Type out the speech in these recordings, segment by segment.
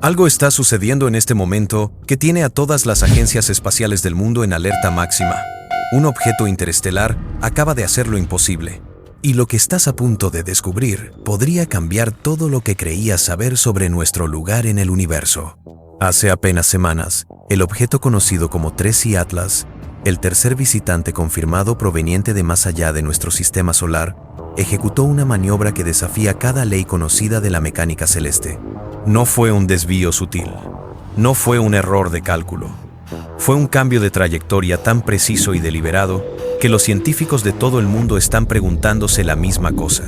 Algo está sucediendo en este momento que tiene a todas las agencias espaciales del mundo en alerta máxima. Un objeto interestelar acaba de hacer lo imposible. Y lo que estás a punto de descubrir podría cambiar todo lo que creías saber sobre nuestro lugar en el universo. Hace apenas semanas, el objeto conocido como 3i Atlas, el tercer visitante confirmado proveniente de más allá de nuestro sistema solar, ejecutó una maniobra que desafía cada ley conocida de la mecánica celeste. No fue un desvío sutil, no fue un error de cálculo. Fue un cambio de trayectoria tan preciso y deliberado que los científicos de todo el mundo están preguntándose la misma cosa.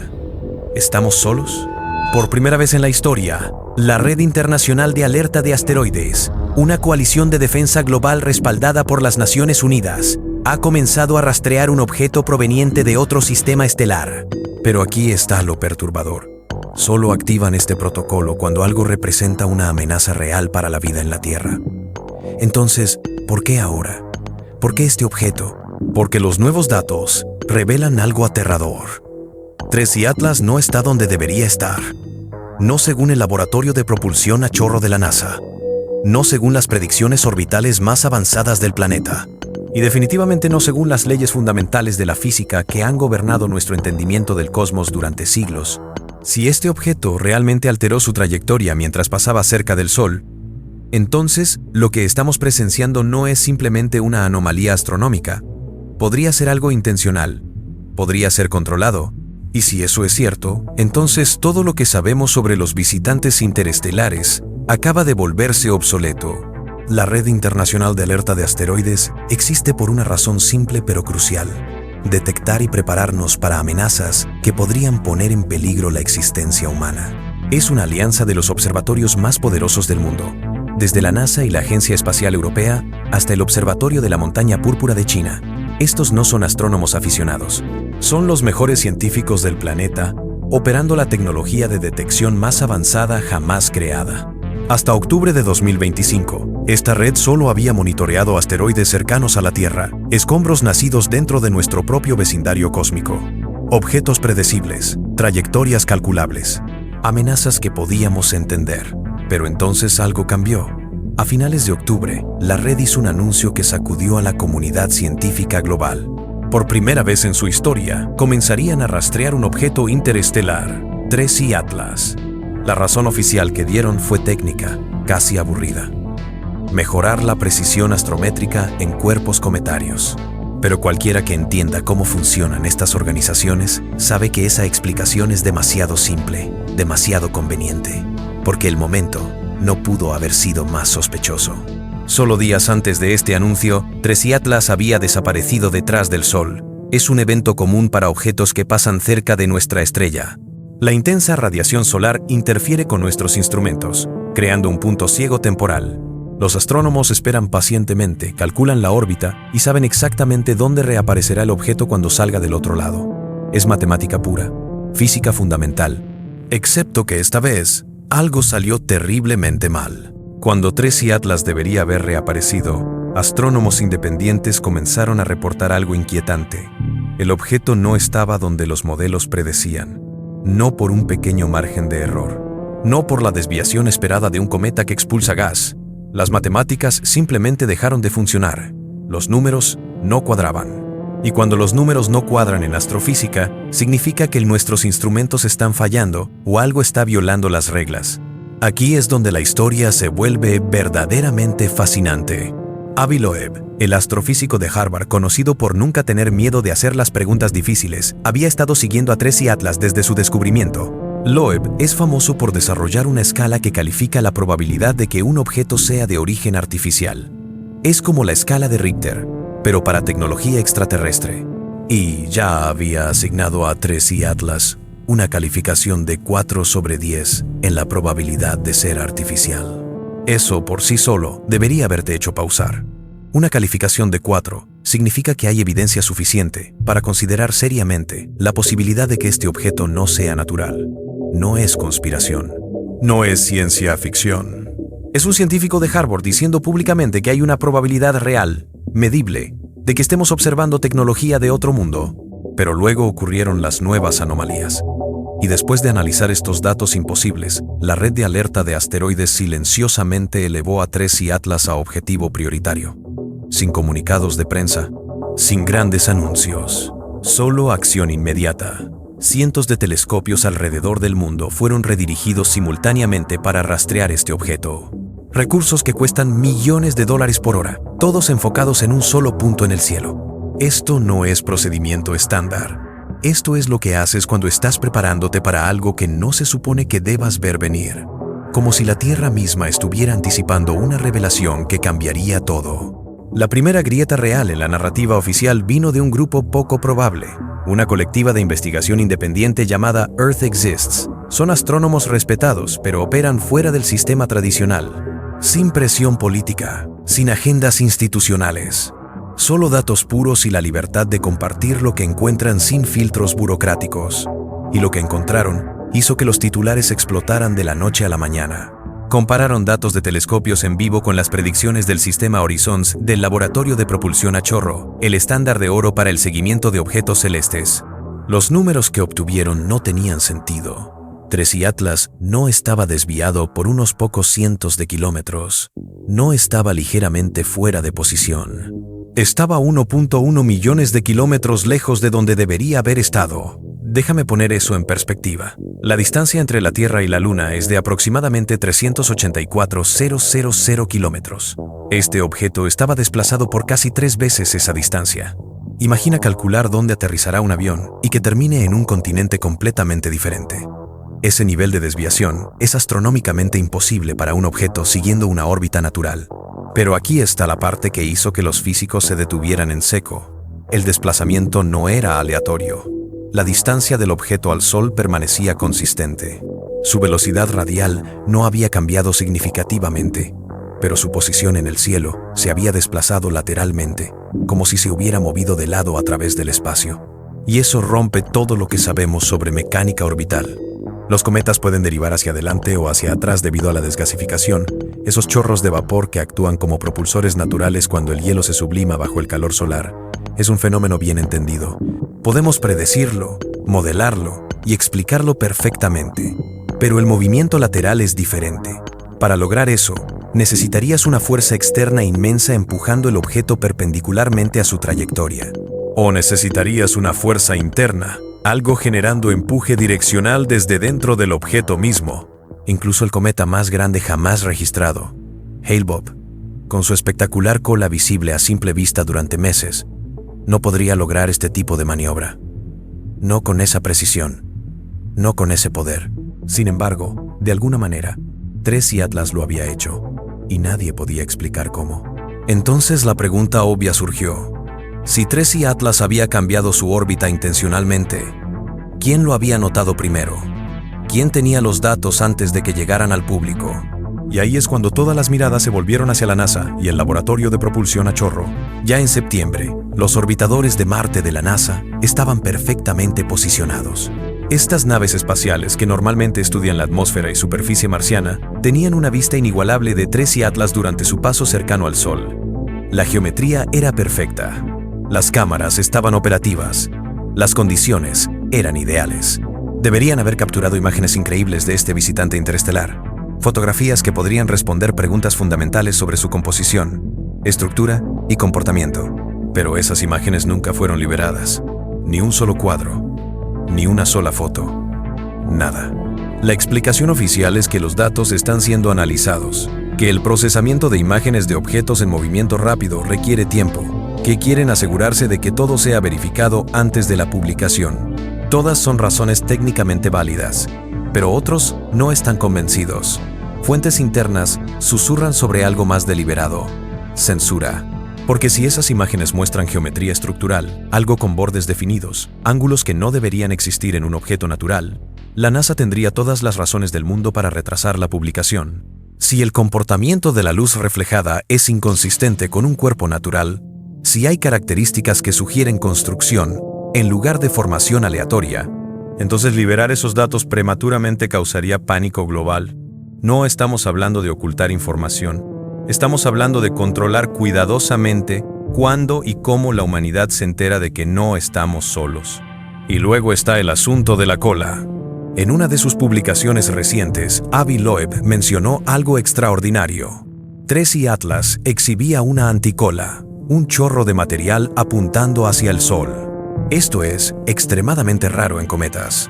¿Estamos solos? Por primera vez en la historia, la Red Internacional de Alerta de Asteroides, una coalición de defensa global respaldada por las Naciones Unidas, ha comenzado a rastrear un objeto proveniente de otro sistema estelar. Pero aquí está lo perturbador. Solo activan este protocolo cuando algo representa una amenaza real para la vida en la Tierra. Entonces, ¿por qué ahora? ¿Por qué este objeto? Porque los nuevos datos revelan algo aterrador. 3i Atlas no está donde debería estar. No según el laboratorio de propulsión a chorro de la NASA. No según las predicciones orbitales más avanzadas del planeta. Y definitivamente no según las leyes fundamentales de la física que han gobernado nuestro entendimiento del cosmos durante siglos. Si este objeto realmente alteró su trayectoria mientras pasaba cerca del Sol, entonces lo que estamos presenciando no es simplemente una anomalía astronómica. Podría ser algo intencional, podría ser controlado, y si eso es cierto, entonces todo lo que sabemos sobre los visitantes interestelares acaba de volverse obsoleto. La Red Internacional de Alerta de Asteroides existe por una razón simple pero crucial: detectar y prepararnos para amenazas que podrían poner en peligro la existencia humana. Es una alianza de los observatorios más poderosos del mundo, desde la NASA y la Agencia Espacial Europea hasta el Observatorio de la Montaña Púrpura de China. Estos no son astrónomos aficionados, son los mejores científicos del planeta, operando la tecnología de detección más avanzada jamás creada. Hasta octubre de 2025, esta red solo había monitoreado asteroides cercanos a la Tierra, escombros nacidos dentro de nuestro propio vecindario cósmico, objetos predecibles, trayectorias calculables, amenazas que podíamos entender. Pero entonces algo cambió. A finales de octubre, la red hizo un anuncio que sacudió a la comunidad científica global. Por primera vez en su historia, comenzarían a rastrear un objeto interestelar, 3i Atlas. La razón oficial que dieron fue técnica, casi aburrida: mejorar la precisión astrométrica en cuerpos cometarios. Pero cualquiera que entienda cómo funcionan estas organizaciones sabe que esa explicación es demasiado simple, demasiado conveniente, porque el momento no pudo haber sido más sospechoso. Solo días antes de este anuncio, 3i Atlas había desaparecido detrás del Sol. Es un evento común para objetos que pasan cerca de nuestra estrella. La intensa radiación solar interfiere con nuestros instrumentos, creando un punto ciego temporal. Los astrónomos esperan pacientemente, calculan la órbita y saben exactamente dónde reaparecerá el objeto cuando salga del otro lado. Es matemática pura, física fundamental. Excepto que esta vez, algo salió terriblemente mal. Cuando 3i Atlas debería haber reaparecido, astrónomos independientes comenzaron a reportar algo inquietante. El objeto no estaba donde los modelos predecían. No por un pequeño margen de error. No por la desviación esperada de un cometa que expulsa gas. Las matemáticas simplemente dejaron de funcionar. Los números no cuadraban. Y cuando los números no cuadran en astrofísica, significa que nuestros instrumentos están fallando o algo está violando las reglas. Aquí es donde la historia se vuelve verdaderamente fascinante. Avi Loeb, el astrofísico de Harvard conocido por nunca tener miedo de hacer las preguntas difíciles, había estado siguiendo a 3i Atlas desde su descubrimiento. Loeb es famoso por desarrollar una escala que califica la probabilidad de que un objeto sea de origen artificial. Es como la escala de Richter, pero para tecnología extraterrestre. Y ya había asignado a 3i Atlas una calificación de 4/10 en la probabilidad de ser artificial. Eso por sí solo debería haberte hecho pausar. Una calificación de 4 significa que hay evidencia suficiente para considerar seriamente la posibilidad de que este objeto no sea natural. No es conspiración. No es ciencia ficción. Es un científico de Harvard diciendo públicamente que hay una probabilidad real, medible, de que estemos observando tecnología de otro mundo. Pero luego ocurrieron las nuevas anomalías. Y después de analizar estos datos imposibles, la red de alerta de asteroides silenciosamente elevó a Tracy Atlas a objetivo prioritario. Sin comunicados de prensa, sin grandes anuncios, solo acción inmediata. Cientos de telescopios alrededor del mundo fueron redirigidos simultáneamente para rastrear este objeto. Recursos que cuestan millones de dólares por hora, todos enfocados en un solo punto en el cielo. Esto no es procedimiento estándar. Esto es lo que haces cuando estás preparándote para algo que no se supone que debas ver venir. Como si la Tierra misma estuviera anticipando una revelación que cambiaría todo. La primera grieta real en la narrativa oficial vino de un grupo poco probable, una colectiva de investigación independiente llamada Earth Exists. Son astrónomos respetados, pero operan fuera del sistema tradicional, sin presión política, sin agendas institucionales. Solo datos puros y la libertad de compartir lo que encuentran sin filtros burocráticos. Y lo que encontraron hizo que los titulares explotaran de la noche a la mañana. Compararon datos de telescopios en vivo con las predicciones del sistema Horizons del Laboratorio de Propulsión a Chorro, el estándar de oro para el seguimiento de objetos celestes. Los números que obtuvieron no tenían sentido. Tracy Atlas no estaba desviado por unos pocos cientos de kilómetros. No estaba ligeramente fuera de posición. Estaba a 1.1 millones de kilómetros lejos de donde debería haber estado. Déjame poner eso en perspectiva. La distancia entre la Tierra y la Luna es de aproximadamente 384.000 kilómetros. Este objeto estaba desplazado por casi 3 veces esa distancia. Imagina calcular dónde aterrizará un avión y que termine en un continente completamente diferente. Ese nivel de desviación es astronómicamente imposible para un objeto siguiendo una órbita natural. Pero aquí está la parte que hizo que los físicos se detuvieran en seco. El desplazamiento no era aleatorio. La distancia del objeto al Sol permanecía consistente. Su velocidad radial no había cambiado significativamente, pero su posición en el cielo se había desplazado lateralmente, como si se hubiera movido de lado a través del espacio. Y eso rompe todo lo que sabemos sobre mecánica orbital. Los cometas pueden derivar hacia adelante o hacia atrás debido a la desgasificación, esos chorros de vapor que actúan como propulsores naturales cuando el hielo se sublima bajo el calor solar. Es un fenómeno bien entendido. Podemos predecirlo, modelarlo y explicarlo perfectamente. Pero el movimiento lateral es diferente. Para lograr eso, necesitarías una fuerza externa inmensa empujando el objeto perpendicularmente a su trayectoria. O necesitarías una fuerza interna, algo generando empuje direccional desde dentro del objeto mismo. Incluso el cometa más grande jamás registrado, Hale-Bopp, con su espectacular cola visible a simple vista durante meses, no podría lograr este tipo de maniobra. No con esa precisión, no con ese poder. Sin embargo, de alguna manera, Tracy Atlas lo había hecho, y nadie podía explicar cómo. Entonces la pregunta obvia surgió. Si Tracy Atlas había cambiado su órbita intencionalmente, ¿quién lo había notado primero? ¿Quién tenía los datos antes de que llegaran al público? Y ahí es cuando todas las miradas se volvieron hacia la NASA y el Laboratorio de Propulsión a Chorro. Ya en septiembre, los orbitadores de Marte de la NASA estaban perfectamente posicionados. Estas naves espaciales, que normalmente estudian la atmósfera y superficie marciana, tenían una vista inigualable de Tracy Atlas durante su paso cercano al Sol. La geometría era perfecta. Las cámaras estaban operativas. Las condiciones eran ideales. Deberían haber capturado imágenes increíbles de este visitante interestelar. Fotografías que podrían responder preguntas fundamentales sobre su composición, estructura y comportamiento. Pero esas imágenes nunca fueron liberadas. Ni un solo cuadro. Ni una sola foto. Nada. La explicación oficial es que los datos están siendo analizados, que el procesamiento de imágenes de objetos en movimiento rápido requiere tiempo, que quieren asegurarse de que todo sea verificado antes de la publicación. Todas son razones técnicamente válidas, pero otros no están convencidos. Fuentes internas susurran sobre algo más deliberado: censura. Porque si esas imágenes muestran geometría estructural, algo con bordes definidos, ángulos que no deberían existir en un objeto natural, la NASA tendría todas las razones del mundo para retrasar la publicación. Si el comportamiento de la luz reflejada es inconsistente con un cuerpo natural, si hay características que sugieren construcción en lugar de formación aleatoria, entonces liberar esos datos prematuramente causaría pánico global. No estamos hablando de ocultar información. Estamos hablando de controlar cuidadosamente cuándo y cómo la humanidad se entera de que no estamos solos. Y luego está el asunto de la cola. En una de sus publicaciones recientes, Avi Loeb mencionó algo extraordinario. Tracy Atlas exhibía una anticola, un chorro de material apuntando hacia el Sol. Esto es extremadamente raro en cometas.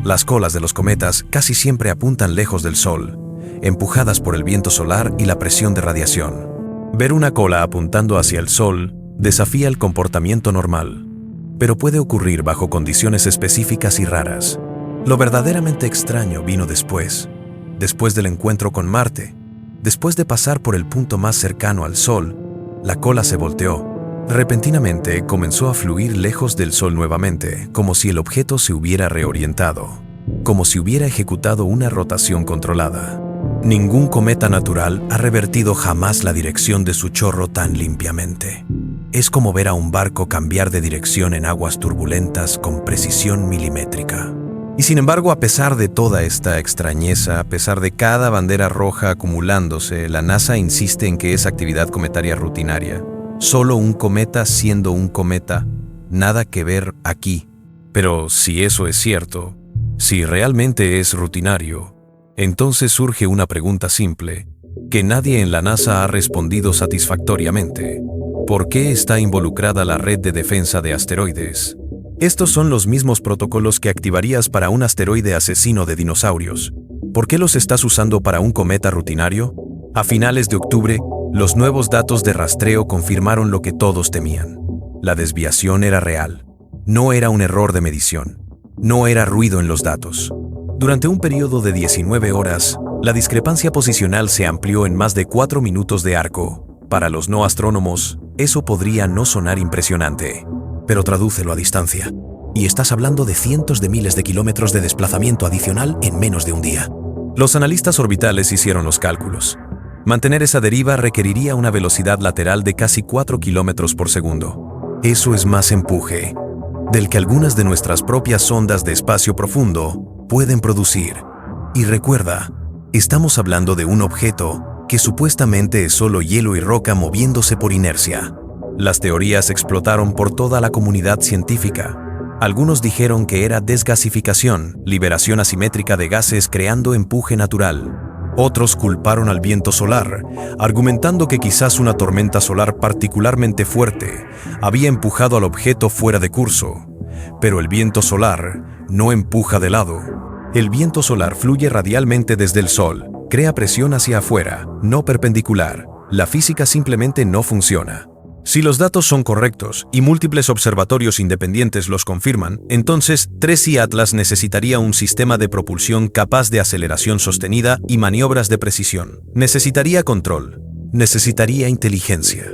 Las colas de los cometas casi siempre apuntan lejos del Sol, empujadas por el viento solar y la presión de radiación. Ver una cola apuntando hacia el Sol desafía el comportamiento normal, pero puede ocurrir bajo condiciones específicas y raras. Lo verdaderamente extraño vino después del encuentro con Marte. Después de pasar por el punto más cercano al Sol, la cola se volteó. Repentinamente comenzó a fluir lejos del Sol nuevamente, como si el objeto se hubiera reorientado, como si hubiera ejecutado una rotación controlada. Ningún cometa natural ha revertido jamás la dirección de su chorro tan limpiamente. Es como ver a un barco cambiar de dirección en aguas turbulentas con precisión milimétrica. Y sin embargo, a pesar de toda esta extrañeza, a pesar de cada bandera roja acumulándose, la NASA insiste en que es actividad cometaria rutinaria. Solo un cometa siendo un cometa, nada que ver aquí. Pero si eso es cierto, si realmente es rutinario, entonces surge una pregunta simple, que nadie en la NASA ha respondido satisfactoriamente. ¿Por qué está involucrada la Red de Defensa de Asteroides? Estos son los mismos protocolos que activarías para un asteroide asesino de dinosaurios. ¿Por qué los estás usando para un cometa rutinario? A finales de octubre, los nuevos datos de rastreo confirmaron lo que todos temían. La desviación era real. No era un error de medición. No era ruido en los datos. Durante un periodo de 19 horas, la discrepancia posicional se amplió en más de 4 minutos de arco. Para los no astrónomos, eso podría no sonar impresionante. Pero tradúcelo a distancia, y estás hablando de cientos de miles de kilómetros de desplazamiento adicional en menos de un día. Los analistas orbitales hicieron los cálculos. Mantener esa deriva requeriría una velocidad lateral de casi 4 kilómetros por segundo. Eso es más empuje del que algunas de nuestras propias sondas de espacio profundo pueden producir. Y recuerda, estamos hablando de un objeto que supuestamente es solo hielo y roca moviéndose por inercia. Las teorías explotaron por toda la comunidad científica. Algunos dijeron que era desgasificación, liberación asimétrica de gases creando empuje natural. Otros culparon al viento solar, argumentando que quizás una tormenta solar particularmente fuerte había empujado al objeto fuera de curso. Pero el viento solar no empuja de lado. El viento solar fluye radialmente desde el Sol, crea presión hacia afuera, no perpendicular. La física simplemente no funciona. Si los datos son correctos y múltiples observatorios independientes los confirman, entonces Tracy Atlas necesitaría un sistema de propulsión capaz de aceleración sostenida y maniobras de precisión. Necesitaría control. Necesitaría inteligencia.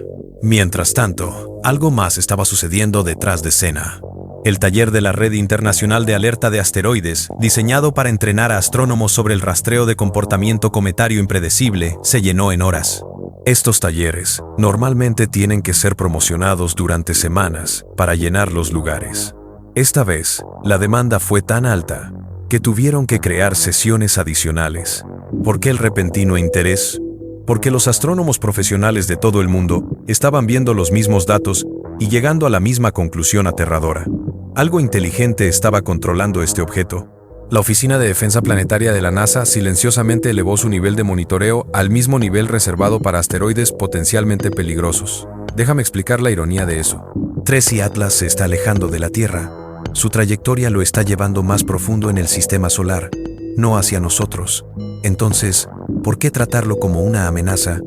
Mientras tanto, algo más estaba sucediendo detrás de escena. El taller de la Red Internacional de Alerta de Asteroides, diseñado para entrenar a astrónomos sobre el rastreo de comportamiento cometario impredecible, se llenó en horas. Estos talleres normalmente tienen que ser promocionados durante semanas para llenar los lugares. Esta vez, la demanda fue tan alta que tuvieron que crear sesiones adicionales. ¿Por qué el repentino interés? Porque los astrónomos profesionales de todo el mundo estaban viendo los mismos datos y llegando a la misma conclusión aterradora. Algo inteligente estaba controlando este objeto. La Oficina de Defensa Planetaria de la NASA silenciosamente elevó su nivel de monitoreo al mismo nivel reservado para asteroides potencialmente peligrosos. Déjame explicar la ironía de eso. Tracy Atlas se está alejando de la Tierra. Su trayectoria lo está llevando más profundo en el sistema solar, no hacia nosotros. Entonces, ¿por qué tratarlo como una amenaza?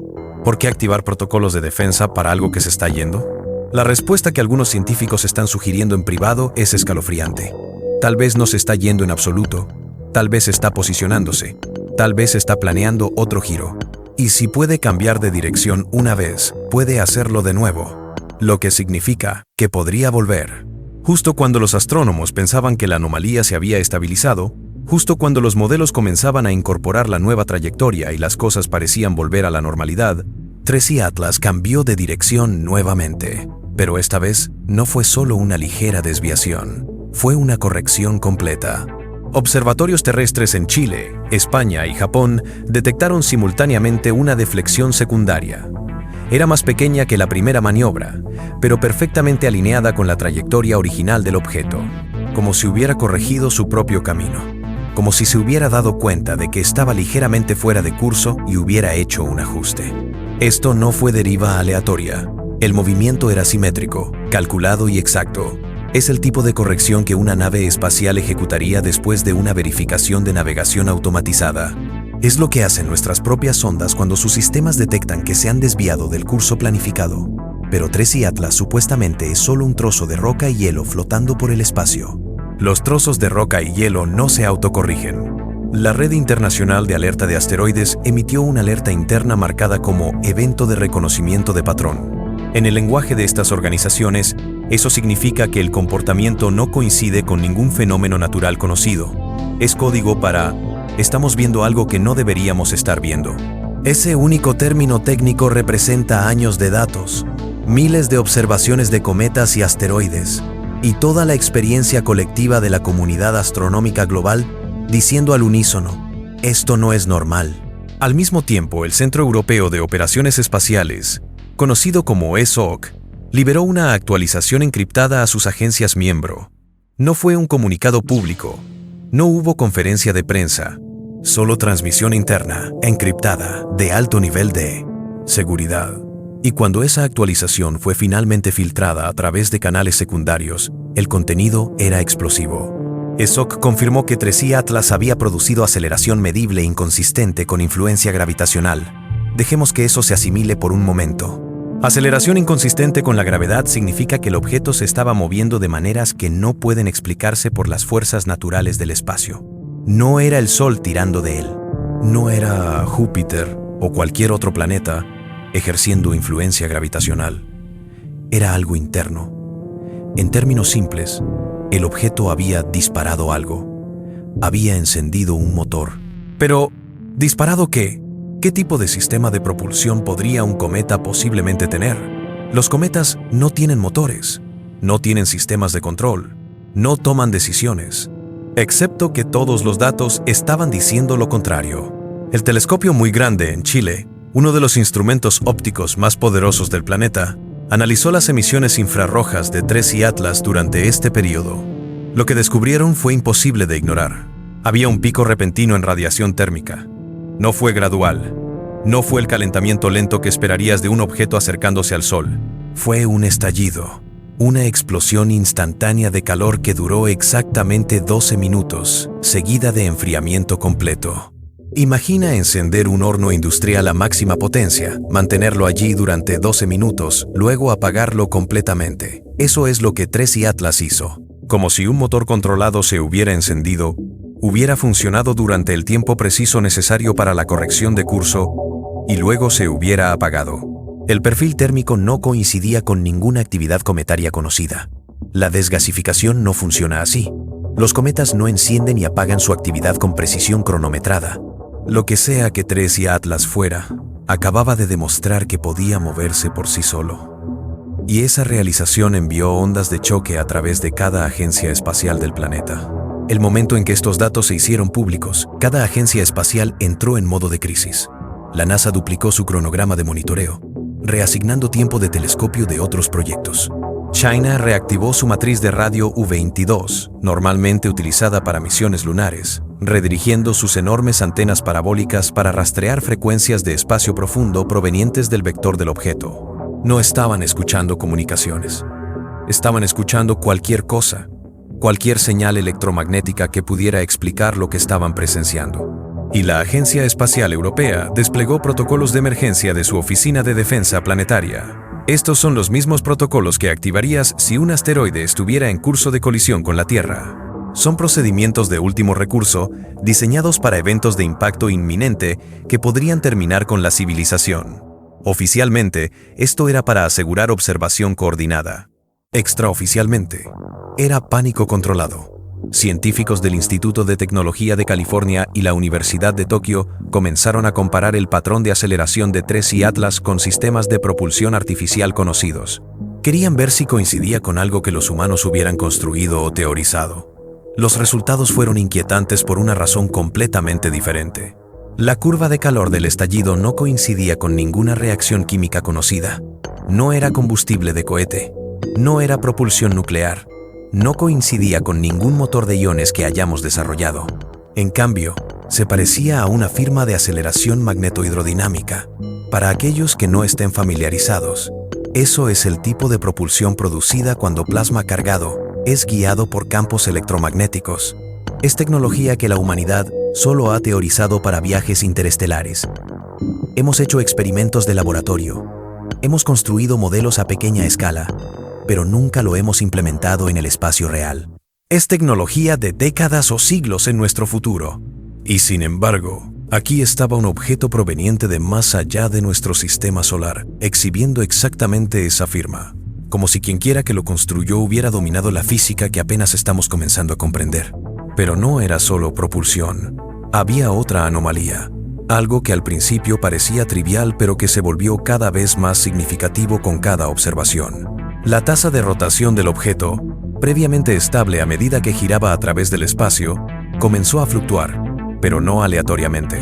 ¿Por qué activar protocolos de defensa para algo que se está yendo? La respuesta que algunos científicos están sugiriendo en privado es escalofriante. Tal vez no se está yendo en absoluto, tal vez está posicionándose, tal vez está planeando otro giro. Y si puede cambiar de dirección una vez, puede hacerlo de nuevo, lo que significa que podría volver. Justo cuando los astrónomos pensaban que la anomalía se había estabilizado, justo cuando los modelos comenzaban a incorporar la nueva trayectoria y las cosas parecían volver a la normalidad, Tracy Atlas cambió de dirección nuevamente. Pero esta vez no fue solo una ligera desviación. Fue una corrección completa. Observatorios terrestres en Chile, España y Japón detectaron simultáneamente una deflexión secundaria. Era más pequeña que la primera maniobra, pero perfectamente alineada con la trayectoria original del objeto, como si hubiera corregido su propio camino. como si se hubiera dado cuenta de que estaba ligeramente fuera de curso y hubiera hecho un ajuste. Esto no fue deriva aleatoria. El movimiento era simétrico, calculado y exacto. Es el tipo de corrección que una nave espacial ejecutaría después de una verificación de navegación automatizada. Es lo que hacen nuestras propias sondas cuando sus sistemas detectan que se han desviado del curso planificado. Pero Tracy Atlas supuestamente es solo un trozo de roca y hielo flotando por el espacio. Los trozos de roca y hielo no se autocorrigen. La Red Internacional de Alerta de Asteroides emitió una alerta interna marcada como Evento de Reconocimiento de Patrón. En el lenguaje de estas organizaciones, eso significa que el comportamiento no coincide con ningún fenómeno natural conocido. Es código para «estamos viendo algo que no deberíamos estar viendo». Ese único término técnico representa años de datos, miles de observaciones de cometas y asteroides, y toda la experiencia colectiva de la comunidad astronómica global diciendo al unísono, esto no es normal. Al mismo tiempo, el Centro Europeo de Operaciones Espaciales, conocido como ESOC, liberó una actualización encriptada a sus agencias miembro. No fue un comunicado público, no hubo conferencia de prensa, solo transmisión interna, encriptada, de alto nivel de seguridad. Y cuando esa actualización fue finalmente filtrada a través de canales secundarios, el contenido era explosivo. ESOC confirmó que Tracy Atlas había producido aceleración medible inconsistente con influencia gravitacional. Dejemos que eso se asimile por un momento. Aceleración inconsistente con la gravedad significa que el objeto se estaba moviendo de maneras que no pueden explicarse por las fuerzas naturales del espacio. No era el Sol tirando de él. No era Júpiter o cualquier otro planeta ejerciendo influencia gravitacional. Era algo interno. En términos simples, el objeto había disparado algo. Había encendido un motor. Pero, ¿disparado qué? ¿Qué tipo de sistema de propulsión podría un cometa posiblemente tener? Los cometas no tienen motores, no tienen sistemas de control, no toman decisiones, excepto que todos los datos estaban diciendo lo contrario. El telescopio muy grande en Chile, uno de los instrumentos ópticos más poderosos del planeta, analizó las emisiones infrarrojas de Tracy Atlas durante este periodo. Lo que descubrieron fue imposible de ignorar. Había un pico repentino en radiación térmica. No fue gradual. No fue el calentamiento lento que esperarías de un objeto acercándose al Sol. Fue un estallido, una explosión instantánea de calor que duró exactamente 12 minutos, seguida de enfriamiento completo. Imagina encender un horno industrial a máxima potencia, mantenerlo allí durante 12 minutos, luego apagarlo completamente. Eso es lo que Tracy Atlas hizo. Como si un motor controlado se hubiera encendido, hubiera funcionado durante el tiempo preciso necesario para la corrección de curso y luego se hubiera apagado. El perfil térmico no coincidía con ninguna actividad cometaria conocida. La desgasificación no funciona así. Los cometas no encienden y apagan su actividad con precisión cronometrada. Lo que sea que Tracy Atlas fuera, acababa de demostrar que podía moverse por sí solo. Y esa realización envió ondas de choque a través de cada agencia espacial del planeta. El momento en que estos datos se hicieron públicos, cada agencia espacial entró en modo de crisis. La NASA duplicó su cronograma de monitoreo, reasignando tiempo de telescopio de otros proyectos. China reactivó su matriz de radio U-22, normalmente utilizada para misiones lunares, redirigiendo sus enormes antenas parabólicas para rastrear frecuencias de espacio profundo provenientes del vector del objeto. No estaban escuchando comunicaciones. Estaban escuchando cualquier cosa, cualquier señal electromagnética que pudiera explicar lo que estaban presenciando. Y la Agencia Espacial Europea desplegó protocolos de emergencia de su Oficina de Defensa Planetaria. Estos son los mismos protocolos que activarías si un asteroide estuviera en curso de colisión con la Tierra. Son procedimientos de último recurso diseñados para eventos de impacto inminente que podrían terminar con la civilización. Oficialmente, esto era para asegurar observación coordinada. Extraoficialmente, era pánico controlado. Científicos del Instituto de Tecnología de California y la Universidad de Tokio comenzaron a comparar el patrón de aceleración de Tracy Atlas con sistemas de propulsión artificial conocidos. Querían ver si coincidía con algo que los humanos hubieran construido o teorizado. Los resultados fueron inquietantes por una razón completamente diferente. La curva de calor del estallido no coincidía con ninguna reacción química conocida. No era combustible de cohete. No era propulsión nuclear. No coincidía con ningún motor de iones que hayamos desarrollado. En cambio, se parecía a una firma de aceleración magnetohidrodinámica. Para aquellos que no estén familiarizados, eso es el tipo de propulsión producida cuando plasma cargado es guiado por campos electromagnéticos. Es tecnología que la humanidad solo ha teorizado para viajes interestelares. Hemos hecho experimentos de laboratorio. Hemos construido modelos a pequeña escala, pero nunca lo hemos implementado en el espacio real. Es tecnología de décadas o siglos en nuestro futuro. Y sin embargo, aquí estaba un objeto proveniente de más allá de nuestro sistema solar, exhibiendo exactamente esa firma, como si quienquiera que lo construyó hubiera dominado la física que apenas estamos comenzando a comprender. Pero no era solo propulsión. Había otra anomalía, algo que al principio parecía trivial pero que se volvió cada vez más significativo con cada observación. La tasa de rotación del objeto, previamente estable a medida que giraba a través del espacio, comenzó a fluctuar, pero no aleatoriamente.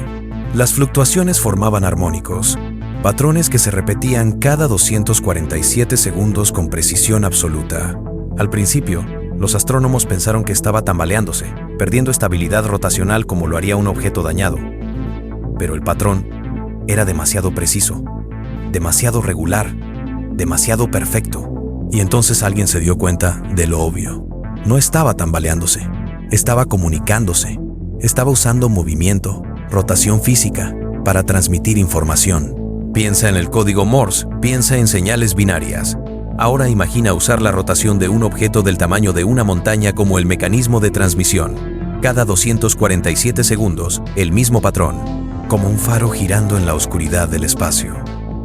Las fluctuaciones formaban armónicos, patrones que se repetían cada 247 segundos con precisión absoluta. Al principio, los astrónomos pensaron que estaba tambaleándose, perdiendo estabilidad rotacional como lo haría un objeto dañado. Pero el patrón era demasiado preciso, demasiado regular, demasiado perfecto. Y entonces alguien se dio cuenta de lo obvio. No estaba tambaleándose, estaba comunicándose, estaba usando movimiento, rotación física, para transmitir información. Piensa en el código Morse, piensa en señales binarias. Ahora imagina usar la rotación de un objeto del tamaño de una montaña como el mecanismo de transmisión. Cada 247 segundos, el mismo patrón, como un faro girando en la oscuridad del espacio,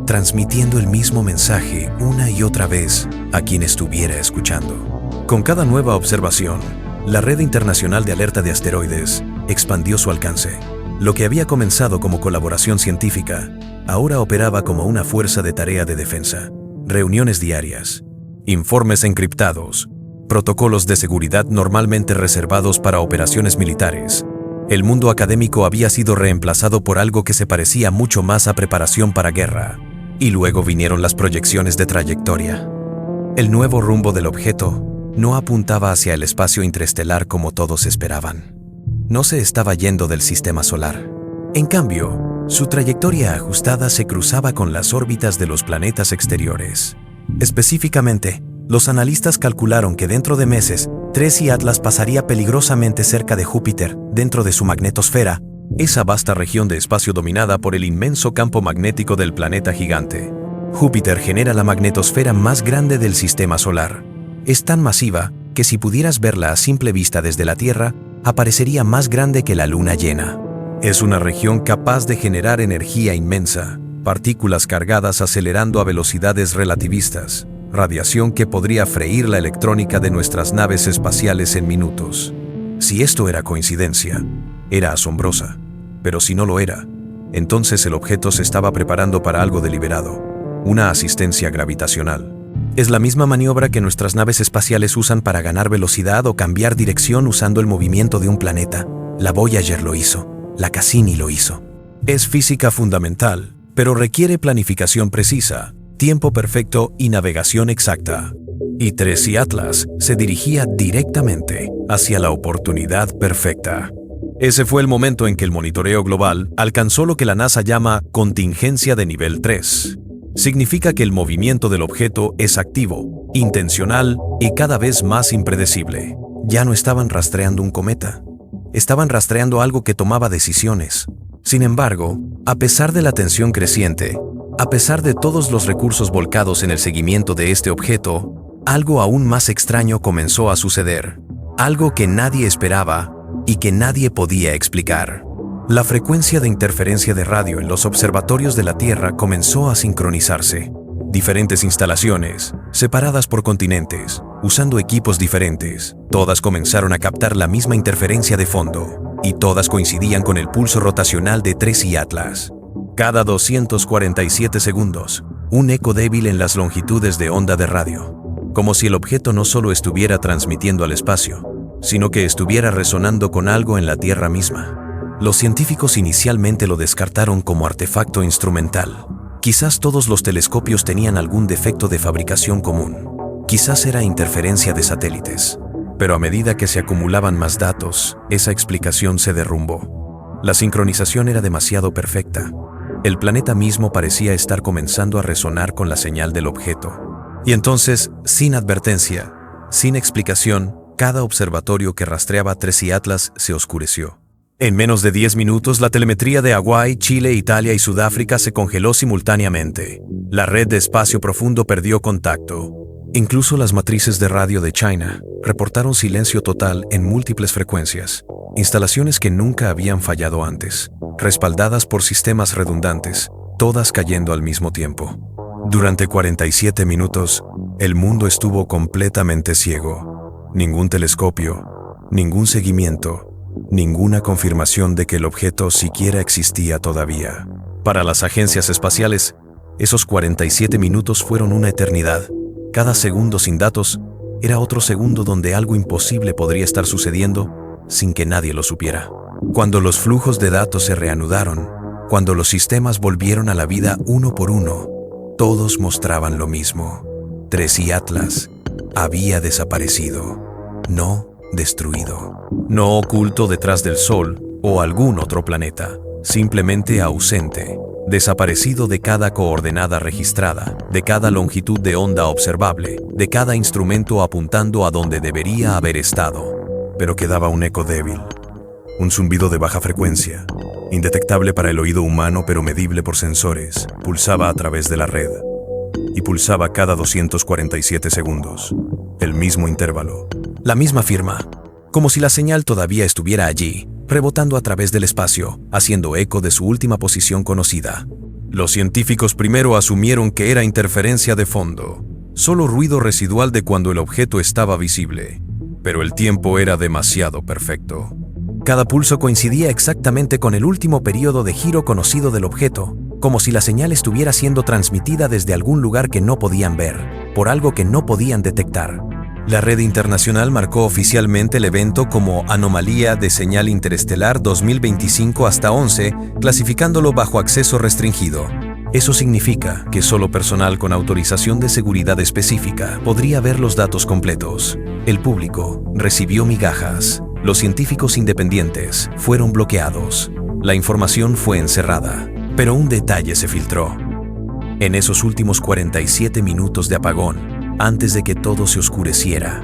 transmitiendo el mismo mensaje una y otra vez a quien estuviera escuchando. Con cada nueva observación, la Red Internacional de Alerta de Asteroides expandió su alcance. Lo que había comenzado como colaboración científica, ahora operaba como una fuerza de tarea de defensa. Reuniones diarias, informes encriptados, protocolos de seguridad normalmente reservados para operaciones militares. El mundo académico había sido reemplazado por algo que se parecía mucho más a preparación para guerra. Y luego vinieron las proyecciones de trayectoria. El nuevo rumbo del objeto no apuntaba hacia el espacio interestelar como todos esperaban. No se estaba yendo del sistema solar. En cambio, su trayectoria ajustada se cruzaba con las órbitas de los planetas exteriores. Específicamente, los analistas calcularon que dentro de meses, Trace y Atlas pasaría peligrosamente cerca de Júpiter, dentro de su magnetosfera, esa vasta región de espacio dominada por el inmenso campo magnético del planeta gigante. Júpiter genera la magnetosfera más grande del sistema solar. Es tan masiva que si pudieras verla a simple vista desde la Tierra, aparecería más grande que la luna llena. Es una región capaz de generar energía inmensa, partículas cargadas acelerando a velocidades relativistas, radiación que podría freír la electrónica de nuestras naves espaciales en minutos. Si esto era coincidencia, era asombrosa, pero si no lo era, entonces el objeto se estaba preparando para algo deliberado, una asistencia gravitacional. Es la misma maniobra que nuestras naves espaciales usan para ganar velocidad o cambiar dirección usando el movimiento de un planeta. La Voyager lo hizo. La Cassini lo hizo. Es física fundamental, pero requiere planificación precisa, tiempo perfecto y navegación exacta. Y Trace y Atlas se dirigía directamente hacia la oportunidad perfecta. Ese fue el momento en que el monitoreo global alcanzó lo que la NASA llama contingencia de nivel 3. Significa que el movimiento del objeto es activo, intencional y cada vez más impredecible. Ya no estaban rastreando un cometa. Estaban rastreando algo que tomaba decisiones. Sin embargo, a pesar de la tensión creciente, a pesar de todos los recursos volcados en el seguimiento de este objeto, algo aún más extraño comenzó a suceder. Algo que nadie esperaba y que nadie podía explicar. La frecuencia de interferencia de radio en los observatorios de la Tierra comenzó a sincronizarse. Diferentes instalaciones, separadas por continentes, usando equipos diferentes, todas comenzaron a captar la misma interferencia de fondo, y todas coincidían con el pulso rotacional de Trace y Atlas. Cada 247 segundos, un eco débil en las longitudes de onda de radio, como si el objeto no solo estuviera transmitiendo al espacio, sino que estuviera resonando con algo en la Tierra misma. Los científicos inicialmente lo descartaron como artefacto instrumental. Quizás todos los telescopios tenían algún defecto de fabricación común. Quizás era interferencia de satélites. Pero a medida que se acumulaban más datos, esa explicación se derrumbó. La sincronización era demasiado perfecta. El planeta mismo parecía estar comenzando a resonar con la señal del objeto. Y entonces, sin advertencia, sin explicación, cada observatorio que rastreaba Tracy Atlas se oscureció. En menos de 10 minutos, la telemetría de Hawái, Chile, Italia y Sudáfrica se congeló simultáneamente. La red de espacio profundo perdió contacto. Incluso las matrices de radio de China reportaron silencio total en múltiples frecuencias, instalaciones que nunca habían fallado antes, respaldadas por sistemas redundantes, todas cayendo al mismo tiempo. Durante 47 minutos, el mundo estuvo completamente ciego. Ningún telescopio, ningún seguimiento, ninguna confirmación de que el objeto siquiera existía todavía. Para las agencias espaciales, esos 47 minutos fueron una eternidad. Cada segundo sin datos era otro segundo donde algo imposible podría estar sucediendo sin que nadie lo supiera. Cuando los flujos de datos se reanudaron, cuando los sistemas volvieron a la vida uno por uno, todos mostraban lo mismo. Tracy Atlas había desaparecido, no destruido, no oculto detrás del Sol o algún otro planeta, simplemente ausente, desaparecido de cada coordenada registrada, de cada longitud de onda observable, de cada instrumento apuntando a donde debería haber estado. Pero quedaba un eco débil, un zumbido de baja frecuencia, indetectable para el oído humano pero medible por sensores, pulsaba a través de la red. Y pulsaba cada 247 segundos, el mismo intervalo. La misma firma, como si la señal todavía estuviera allí, rebotando a través del espacio, haciendo eco de su última posición conocida. Los científicos primero asumieron que era interferencia de fondo, solo ruido residual de cuando el objeto estaba visible. Pero el tiempo era demasiado perfecto. Cada pulso coincidía exactamente con el último periodo de giro conocido del objeto, como si la señal estuviera siendo transmitida desde algún lugar que no podían ver, por algo que no podían detectar. La red internacional marcó oficialmente el evento como Anomalía de Señal Interestelar 2025-11, clasificándolo bajo acceso restringido. Eso significa que solo personal con autorización de seguridad específica podría ver los datos completos. El público recibió migajas. Los científicos independientes fueron bloqueados. La información fue encerrada. Pero un detalle se filtró. En esos últimos 47 minutos de apagón, antes de que todo se oscureciera,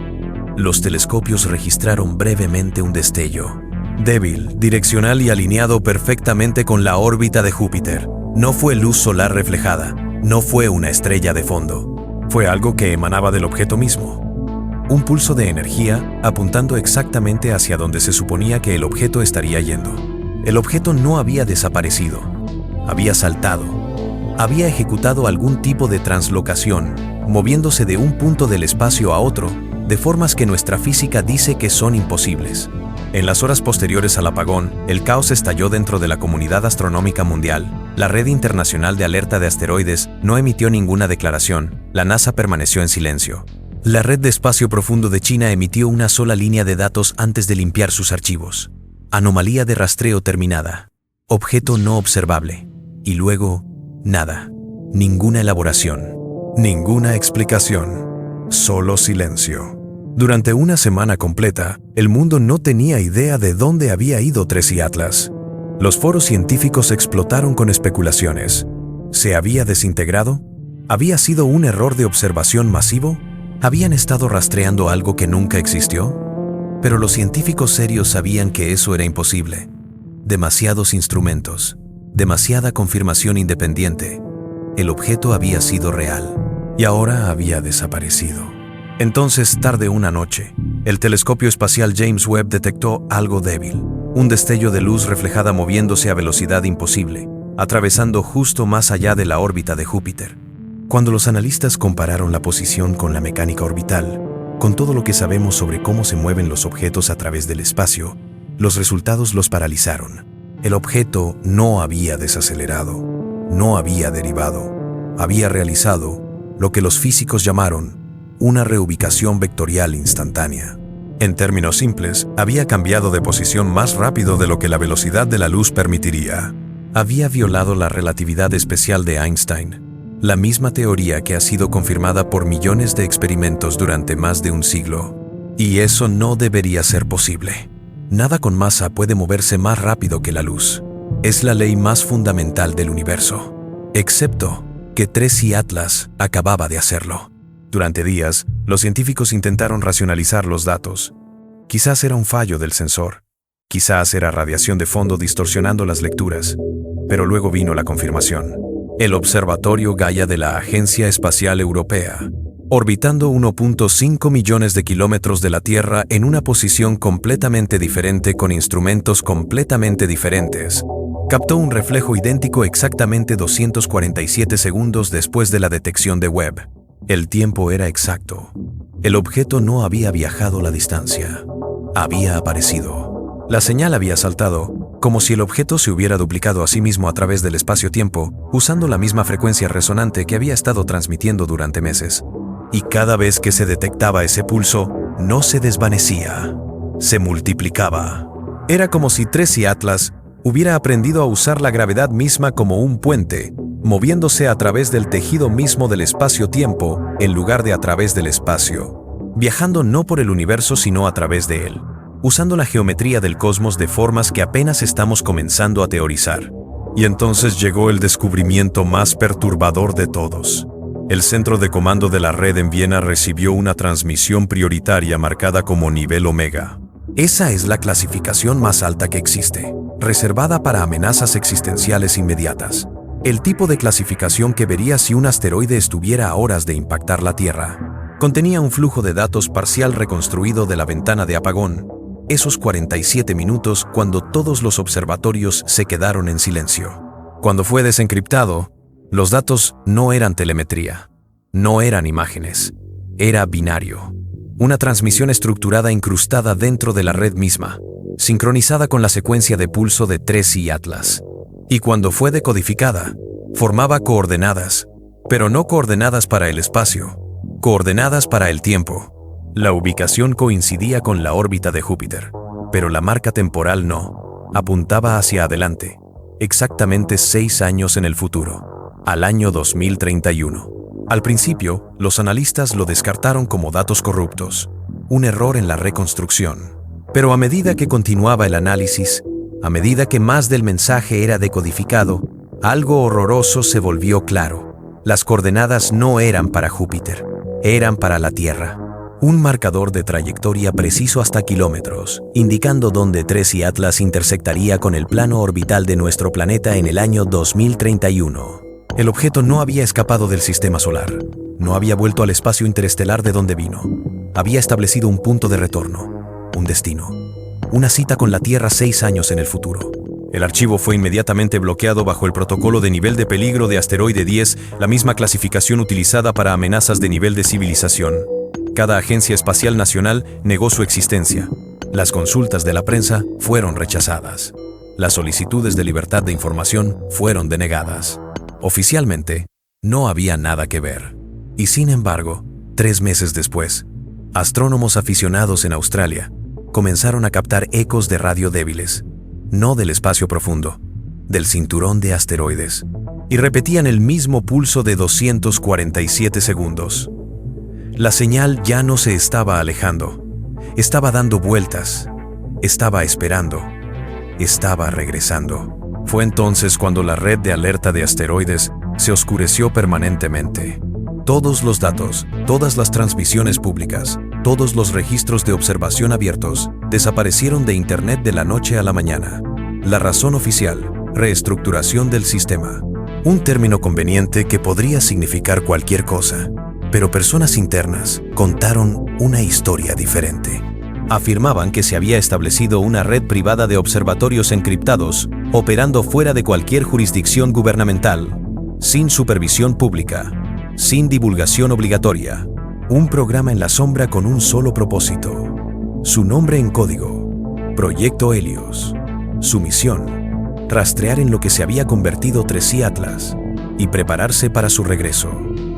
los telescopios registraron brevemente un destello. Débil, direccional y alineado perfectamente con la órbita de Júpiter. No fue luz solar reflejada, no fue una estrella de fondo. Fue algo que emanaba del objeto mismo. Un pulso de energía apuntando exactamente hacia donde se suponía que el objeto estaría yendo. El objeto no había desaparecido. Había saltado. Había ejecutado algún tipo de translocación, moviéndose de un punto del espacio a otro, de formas que nuestra física dice que son imposibles. En las horas posteriores al apagón, el caos estalló dentro de la comunidad astronómica mundial. La Red Internacional de Alerta de Asteroides no emitió ninguna declaración. La NASA permaneció en silencio. La Red de Espacio Profundo de China emitió una sola línea de datos antes de limpiar sus archivos. Anomalía de rastreo terminada. Objeto no observable. Y luego, nada. Ninguna elaboración. Ninguna explicación. Solo silencio. Durante una semana completa, el mundo no tenía idea de dónde había ido Tracy Atlas. Los foros científicos explotaron con especulaciones. ¿Se había desintegrado? ¿Había sido un error de observación masivo? ¿Habían estado rastreando algo que nunca existió? Pero los científicos serios sabían que eso era imposible. Demasiados instrumentos, demasiada confirmación independiente. El objeto había sido real y ahora había desaparecido. Entonces, tarde una noche, el telescopio espacial James Webb detectó algo débil, un destello de luz reflejada moviéndose a velocidad imposible, atravesando justo más allá de la órbita de Júpiter. Cuando los analistas compararon la posición con la mecánica orbital, con todo lo que sabemos sobre cómo se mueven los objetos a través del espacio, los resultados los paralizaron. El objeto no había desacelerado, no había derivado, había realizado lo que los físicos llamaron una reubicación vectorial instantánea. En términos simples, había cambiado de posición más rápido de lo que la velocidad de la luz permitiría. Había violado la relatividad especial de Einstein, la misma teoría que ha sido confirmada por millones de experimentos durante más de un siglo. Y eso no debería ser posible. Nada con masa puede moverse más rápido que la luz. Es la ley más fundamental del universo. Excepto que TRES y Atlas acababa de hacerlo. Durante días, los científicos intentaron racionalizar los datos. Quizás era un fallo del sensor. Quizás era radiación de fondo distorsionando las lecturas. Pero luego vino la confirmación. El Observatorio Gaia de la Agencia Espacial Europea, orbitando 1.5 millones de kilómetros de la Tierra en una posición completamente diferente con instrumentos completamente diferentes, captó un reflejo idéntico exactamente 247 segundos después de la detección de Webb. El tiempo era exacto. El objeto no había viajado la distancia. Había aparecido. La señal había saltado, como si el objeto se hubiera duplicado a sí mismo a través del espacio-tiempo, usando la misma frecuencia resonante que había estado transmitiendo durante meses. Y cada vez que se detectaba ese pulso, no se desvanecía, se multiplicaba. Era como si TRES y Atlas hubiera aprendido a usar la gravedad misma como un puente, moviéndose a través del tejido mismo del espacio-tiempo en lugar de a través del espacio, viajando no por el universo sino a través de él, usando la geometría del cosmos de formas que apenas estamos comenzando a teorizar. Y entonces llegó el descubrimiento más perturbador de todos. El centro de comando de la red en Viena recibió una transmisión prioritaria marcada como nivel Omega. Esa es la clasificación más alta que existe, reservada para amenazas existenciales inmediatas. El tipo de clasificación que vería si un asteroide estuviera a horas de impactar la Tierra. Contenía un flujo de datos parcial reconstruido de la ventana de apagón, esos 47 minutos cuando todos los observatorios se quedaron en silencio. Cuando fue desencriptado, los datos no eran telemetría, no eran imágenes, era binario. Una transmisión estructurada incrustada dentro de la red misma, sincronizada con la secuencia de pulso de TRES y Atlas. Y cuando fue decodificada, formaba coordenadas, pero no coordenadas para el espacio, coordenadas para el tiempo. La ubicación coincidía con la órbita de Júpiter, pero la marca temporal no, apuntaba hacia adelante, exactamente 6 años en el futuro. Al año 2031. Al principio, los analistas lo descartaron como datos corruptos, un error en la reconstrucción. Pero a medida que continuaba el análisis, a medida que más del mensaje era decodificado, algo horroroso se volvió claro. Las coordenadas no eran para Júpiter, eran para la Tierra. Un marcador de trayectoria preciso hasta kilómetros, indicando dónde TRES y Atlas intersectaría con el plano orbital de nuestro planeta en el año 2031. El objeto no había escapado del sistema solar, no había vuelto al espacio interestelar de donde vino. Había establecido un punto de retorno, un destino, una cita con la Tierra 6 años en el futuro. El archivo fue inmediatamente bloqueado bajo el protocolo de nivel de peligro de asteroide 10, la misma clasificación utilizada para amenazas de nivel de civilización. Cada agencia espacial nacional negó su existencia. Las consultas de la prensa fueron rechazadas. Las solicitudes de libertad de información fueron denegadas. Oficialmente, no había nada que ver. Y sin embargo, 3 meses después, astrónomos aficionados en Australia comenzaron a captar ecos de radio débiles, no del espacio profundo, del cinturón de asteroides, y repetían el mismo pulso de 247 segundos. La señal ya no se estaba alejando, estaba dando vueltas, estaba esperando, estaba regresando. Fue entonces cuando la red de alerta de asteroides se oscureció permanentemente. Todos los datos, todas las transmisiones públicas, todos los registros de observación abiertos desaparecieron de Internet de la noche a la mañana. La razón oficial: reestructuración del sistema. Un término conveniente que podría significar cualquier cosa, pero personas internas contaron una historia diferente. Afirmaban que se había establecido una red privada de observatorios encriptados, operando fuera de cualquier jurisdicción gubernamental, sin supervisión pública, sin divulgación obligatoria. Un programa en la sombra con un solo propósito. Su nombre en código: Proyecto Helios. Su misión: rastrear en lo que se había convertido TRES y Atlas y prepararse para su regreso.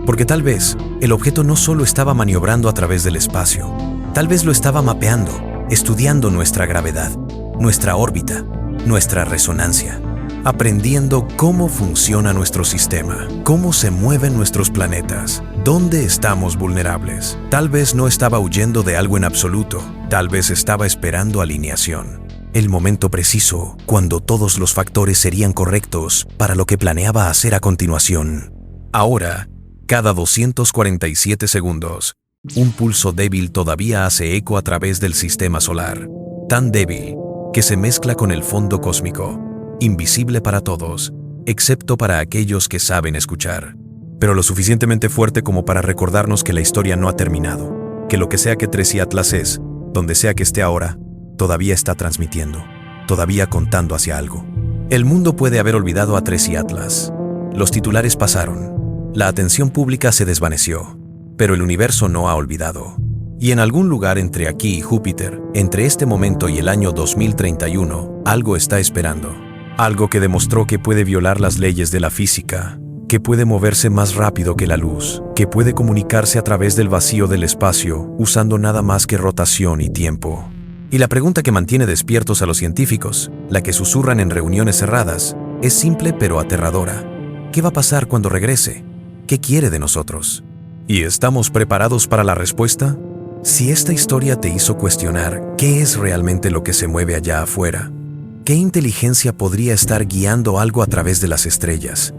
Porque tal vez el objeto no solo estaba maniobrando a través del espacio, tal vez lo estaba mapeando, estudiando nuestra gravedad, nuestra órbita, nuestra resonancia. aprendiendo cómo funciona nuestro sistema, cómo se mueven nuestros planetas, dónde estamos vulnerables. Tal vez no estaba huyendo de algo en absoluto, tal vez estaba esperando alineación. El momento preciso, cuando todos los factores serían correctos para lo que planeaba hacer a continuación. Ahora, cada 247 segundos, un pulso débil todavía hace eco a través del sistema solar, tan débil que se mezcla con el fondo cósmico, invisible para todos, excepto para aquellos que saben escuchar, pero lo suficientemente fuerte como para recordarnos que la historia no ha terminado, que lo que sea que Tracy Atlas es, donde sea que esté ahora, todavía está transmitiendo, todavía contando hacia algo. El mundo puede haber olvidado a Tracy Atlas. Los titulares pasaron, la atención pública se desvaneció, pero el universo no ha olvidado. Y en algún lugar entre aquí y Júpiter, entre este momento y el año 2031, algo está esperando. Algo que demostró que puede violar las leyes de la física, que puede moverse más rápido que la luz, que puede comunicarse a través del vacío del espacio usando nada más que rotación y tiempo. Y la pregunta que mantiene despiertos a los científicos, la que susurran en reuniones cerradas, es simple pero aterradora. ¿Qué va a pasar cuando regrese? ¿Qué quiere de nosotros? ¿Y estamos preparados para la respuesta? Si esta historia te hizo cuestionar qué es realmente lo que se mueve allá afuera, ¿qué inteligencia podría estar guiando algo a través de las estrellas?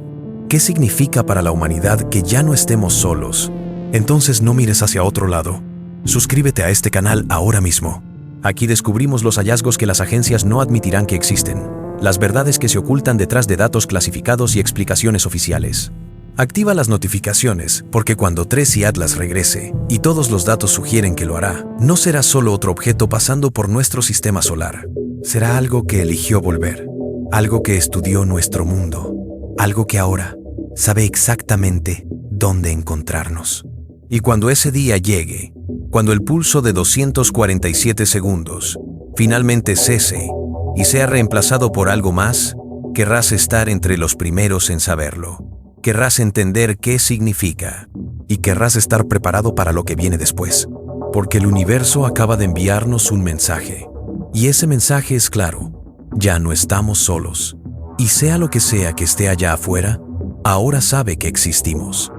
¿Qué significa para la humanidad que ya no estemos solos? Entonces no mires hacia otro lado. Suscríbete a este canal ahora mismo. Aquí descubrimos los hallazgos que las agencias no admitirán que existen, las verdades que se ocultan detrás de datos clasificados y explicaciones oficiales. Activa las notificaciones, porque cuando Tracy Atlas regrese, y todos los datos sugieren que lo hará, no será solo otro objeto pasando por nuestro sistema solar. Será algo que eligió volver, algo que estudió nuestro mundo, algo que ahora sabe exactamente dónde encontrarnos. Y cuando ese día llegue, cuando el pulso de 247 segundos finalmente cese y sea reemplazado por algo más, querrás estar entre los primeros en saberlo. Querrás entender qué significa y querrás estar preparado para lo que viene después, porque el universo acaba de enviarnos un mensaje. Y ese mensaje es claro, ya no estamos solos. Y sea lo que sea que esté allá afuera, ahora sabe que existimos.